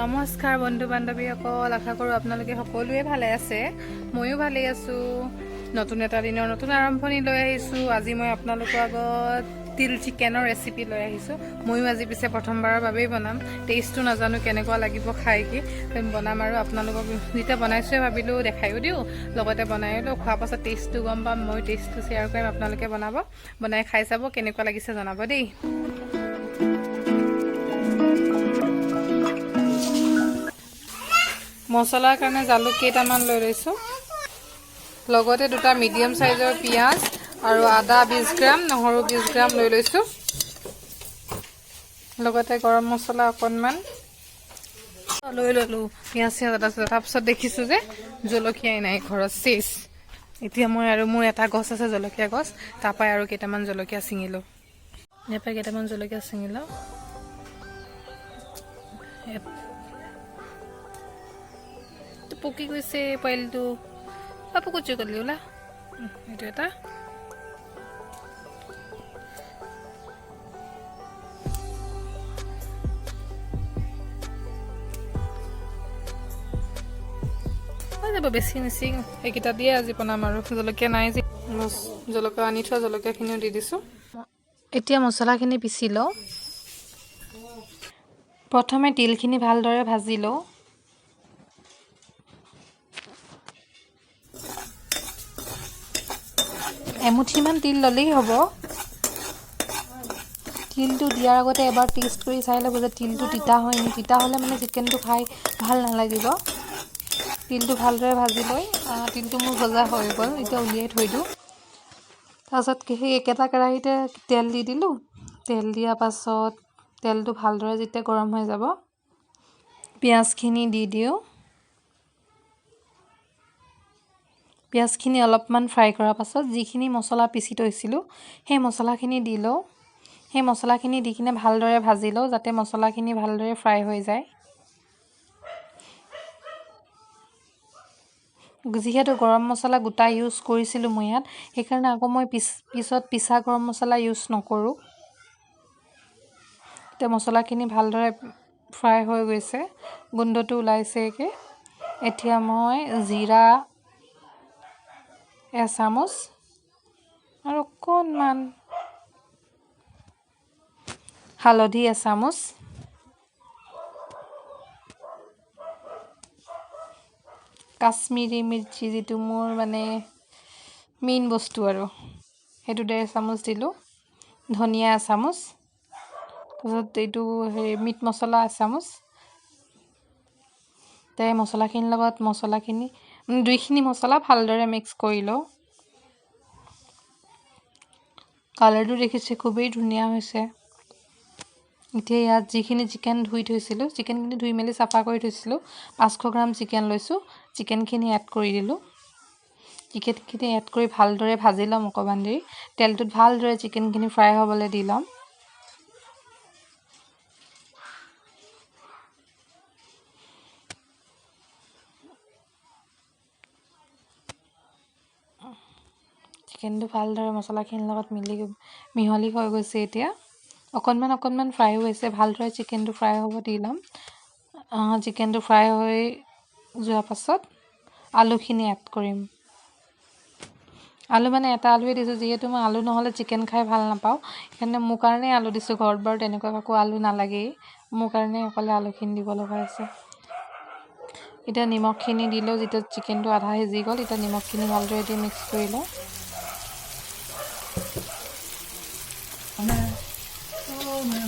নমস্কাৰ বন্ধু বান্ধৱীসকল, আশা কৰোঁ আপোনালোকে সকলোৱে ভালে আছে। ময়ো ভালে আছোঁ। নতুন এটা দিনৰ নতুন আৰম্ভণি লৈ আহিছোঁ। আজি মই আপোনালোকৰ আগত তিল চিকেনৰ ৰেচিপি লৈ আহিছোঁ। ময়ো আজি পিছে প্ৰথমবাৰৰ বাবেই বনাম। টেষ্টটো নাজানো কেনেকুৱা লাগিব খাই কি বনাম, আৰু আপোনালোকক যেতিয়া বনাইছোৱে ভাবিলোঁ দেখায়ো দিওঁ, লগতে বনায়ো লওঁ। খোৱাৰ পাছত টেষ্টটো গম পাম, মই টেষ্টটো শ্বেয়াৰ কৰিম। আপোনালোকে বনাই খাই চাব, কেনেকুৱা লাগিছে জনাব দেই। মছলাৰ কাৰণে জালুক কেইটামান লৈ লৈছোঁ, লগতে দুটা মিডিয়াম সাইজৰ পিঁয়াজ আৰু আদা 20 গ্ৰাম, নহৰু 20 গ্ৰাম লৈ লৈছোঁ, লগতে গৰম মছলা অকণমান লৈ ল'লোঁ। পিঁয়াজ আদা তাৰপিছত দেখিছোঁ যে জলকীয়াই নাই ঘৰত, চেচ। এতিয়া মই আৰু মোৰ এটা গছ আছে জলকীয়া গছ, তাৰপৰাই আৰু কেইটামান জলকীয়া ছিঙিলোঁ। ইয়াৰ পৰা কেইটামান জলকীয়া ছিঙিলোঁ। পকি গৈছে পাইলটো, পুকুচি গলি ওলা। এইটো এটা হৈ যাব, বেছি নিচিঙো। এইকেইটা দিয়ে আজি বনাম, আৰু জলকীয়া নাই যে জলকীয়া আনি থোৱা জলকীয়াখিনিও দি দিছোঁ। এতিয়া মছলাখিনি পিচি লওঁ। প্ৰথমে তিলখিনি ভালদৰে ভাজি লওঁ। এমুঠিমান তিল ল'লেই হ'ব। তিলটো দিয়াৰ আগতে এবাৰ টেষ্ট কৰি চাই ল'ব যে তিলটো তিতা হয় নি। তিতা হ'লে মানে চিকেনটো খাই ভাল নালাগিব। তিলটো ভালদৰে ভাজি লৈ তিলটো মোৰ ভজা হৈ গ'ল, এতিয়া উলিয়াই থৈ দিওঁ। তাৰপাছত সেই একেটা কেৰাহীতে তেল দি দিলোঁ। তেল দিয়াৰ পাছত তেলটো ভালদৰে যেতিয়া গৰম হৈ যাব, পিঁয়াজখিনি দি দিওঁ। পিঁয়াজখিনি অলপমান ফ্ৰাই কৰাৰ পাছত যিখিনি মছলা পিচি থৈছিলোঁ সেই মছলাখিনি দি লওঁ। সেই মছলাখিনি দি কিনে ভালদৰে ভাজি লওঁ, যাতে মছলাখিনি ভালদৰে ফ্ৰাই হৈ যায়। যিহেতু গৰম মছলা গোটা ইউজ কৰিছিলোঁ মই ইয়াত, সেইকাৰণে আকৌ মই পিছত পিছা গৰম মছলা ইউজ নকৰোঁ। এতিয়া মছলাখিনি ভালদৰে ফ্ৰাই হৈ গৈছে, গোন্ধটো ওলাইছেগৈ। এতিয়া মই জিৰা এচামুচ আৰু অকণমান হালধি এচামুচ, কাশ্মীৰী মিৰ্চি যিটো মোৰ মানে মেইন বস্তু, আৰু সেইটো 1.5 চামুচ দিলোঁ। ধনিয়া এচামুচ, তাৰপিছত এইটো মিট মছলা এচামুচ। তাই মছলাখিনিৰ লগত দুইখিনি মছলা ভালদৰে মিক্স কৰি লওঁ। কালাৰটো দেখিছে খুবেই ধুনীয়া হৈছে। এতিয়া ইয়াত যিখিনি চিকেন ধুই থৈছিলোঁ, চিকেনখিনি ধুই মেলি চাফা কৰি থৈছিলোঁ, 500 গ্ৰাম চিকেন লৈছোঁ। চিকেনখিনি এড কৰি দিলোঁ। চিকেনখিনি এড কৰি ভালদৰে ভাজি ল'ম অকণমান দেৰি। তেলটোত ভালদৰে চিকেনখিনি ফ্ৰাই হ'বলৈ দি ল'ম। চিকেনটো ভালদৰে মছলাখিনিৰ লগত মিহলি হৈ গৈছে। এতিয়া অকণমান ফ্ৰাই হৈছে, ভালদৰে চিকেনটো ফ্ৰাই হ'ব দি ল'ম। চিকেনটো ফ্ৰাই হৈ যোৱাৰ পাছত আলুখিনি এড কৰিম। আলু মানে এটা আলুৱে দিছোঁ, যিহেতু মই আলু নহ'লে চিকেন খাই ভাল নাপাওঁ, সেইকাৰণে মোৰ কাৰণেই আলু দিছোঁ। ঘৰত বাৰু তেনেকুৱা কাকো আলু নালাগেই, মোৰ কাৰণে অকলে আলুখিনি দিব লগা হৈছে। এতিয়া নিমখখিনি দিলোঁ। যেতিয়া চিকেনটো আধা সিজি গ'ল, এতিয়া নিমখখিনি ভালদৰে দি মিক্স কৰি লওঁ।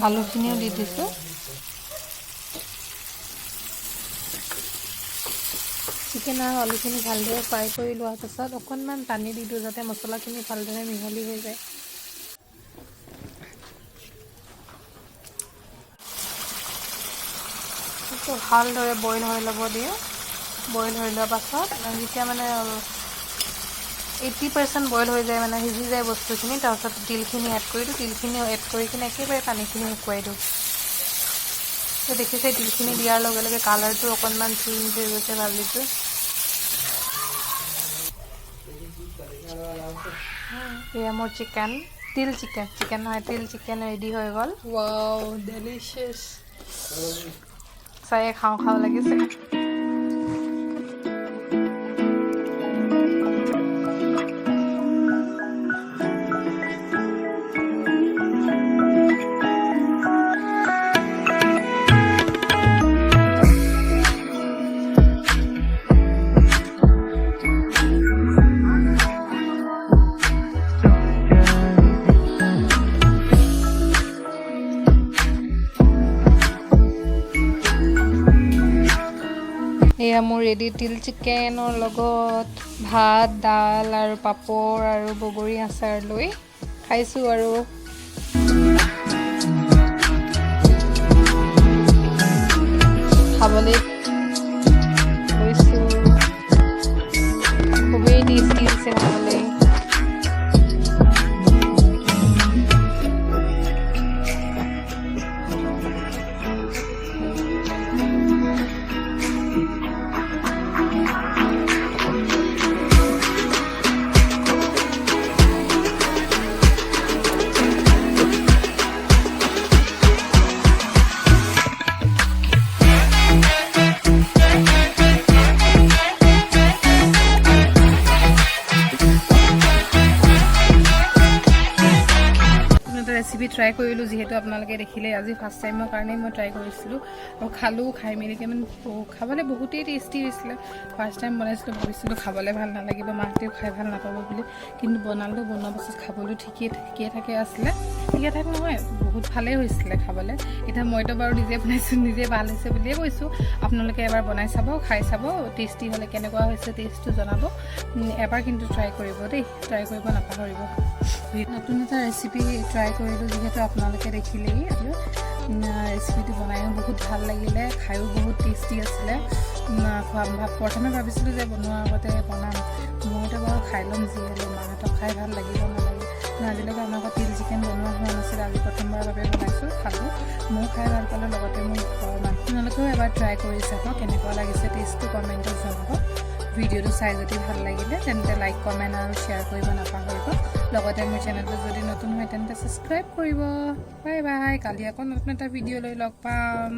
আলুখিনিও দি দিছোঁ। চিকেন আৰু আলুখিনি ভালদৰে ফ্ৰাই কৰি লোৱাৰ পাছত অকণমান পানী দি দিওঁ, যাতে মছলাখিনি ভালদৰে মিহলি হৈ যায়। ভালদৰে বইল হৈ ল'ব দিওঁ। বইল হৈ লোৱাৰ পাছত যেতিয়া মানে 80% বইল হৈ যায়, মানে সিজি যায় বস্তুখিনি, তাৰপাছত তিলখিনি এড কৰি দিওঁ। তিলখিনি এড কৰি কিনে একেবাৰে পানীখিনি শুকুৱাই দিওঁ। তো দেখিছে তিলখিনি দিয়াৰ লগে লগে কালাৰটো অকণমান চেঞ্জ হৈ গৈছে ভাজিটো। এয়া মোৰ তিল চিকেন ৰেডি হৈ গ'ল। Wow, delicious. চায়ে খাওঁ খাওঁ লাগিছে। এয়া মোৰ ৰেডি তিল চিকেনৰ লগত ভাত, দাল আৰু পাপৰ আৰু বগৰী আচাৰ লৈ খাইছোঁ আৰু খাবলৈ লৈছোঁ। খুবেই টেষ্টি হৈছে খাবলৈ। ৰেচিপি ট্ৰাই কৰিলোঁ, যিহেতু আপোনালোকে দেখিলে আজি ফাৰ্ষ্ট টাইমৰ কাৰণেই মই ট্ৰাই কৰিছিলোঁ আৰু খালোঁ। খাই মেলি মানে খাবলৈ বহুতেই টেষ্টি হৈছিলে। ফাৰ্ষ্ট টাইম বনাইছিলোঁ, ভাবিছিলোঁ খাবলৈ ভাল নালাগিব, মাহঁতেও খাই ভাল নাপাব বুলি, কিন্তু বনালোঁ। বনোৱাৰ পাছত খাবলৈ ঠিকেই থাকে আছিলে। ঠিকে থাকে নহয়, বহুত ভালেই হৈছিলে খাবলৈ। এতিয়া মইতো বাৰু নিজে বনাইছোঁ, নিজে ভাল হৈছে বুলিয়ে কৈছোঁ। আপোনালোকে এবাৰ বনাই চাব, খাই চাব, টেষ্টি হ'লে কেনেকুৱা হৈছে টেষ্টটো জনাব। এবাৰ কিন্তু ট্ৰাই কৰিব দেই, ট্ৰাই কৰিব নাপাহৰিব। নতুন এটা ৰেচিপি ট্ৰাই কৰিলোঁ, যিহেতু আপোনালোকে দেখিলেই আৰু ৰেচিপিটো বনায়ো বহুত ভাল লাগিলে, খায়ো বহুত টেষ্টি আছিলে। প্ৰথমে ভাবিছিলোঁ যে বনোৱাৰ আগতে বনাম, মইতো বাৰু খাই ল'ম যি হ'লেও, মাহঁতক খাই ভাল লাগিব নালাগে। আজিলৈকে আমাৰ ঘৰত তিল চিকেন বনোৱা হোৱা নাছিল, আজি প্ৰথমবাৰৰ বাবে বনাইছোঁ, খালোঁ। ময়ো খাই ভাল পালোঁ, লগতে মোৰ ঘৰৰ মানুহ। আপোনালোকেও এবাৰ ট্ৰাই কৰি চাব, কেনেকুৱা লাগিছে টেষ্টটো কমেণ্টত জনাব। ভিডিঅ'টো চাই যদি ভাল লাগিলে তেন্তে লাইক, কমেণ্ট আৰু শ্বেয়াৰ কৰিব নাপাহৰিব। লগতে মোৰ চেনেলটো যদি নতুন হয় তেন্তে ছাবস্ক্ৰাইব কৰিব। Bye bye. কালি আকৌ নতুন এটা ভিডিঅ' লৈ লগ পাম।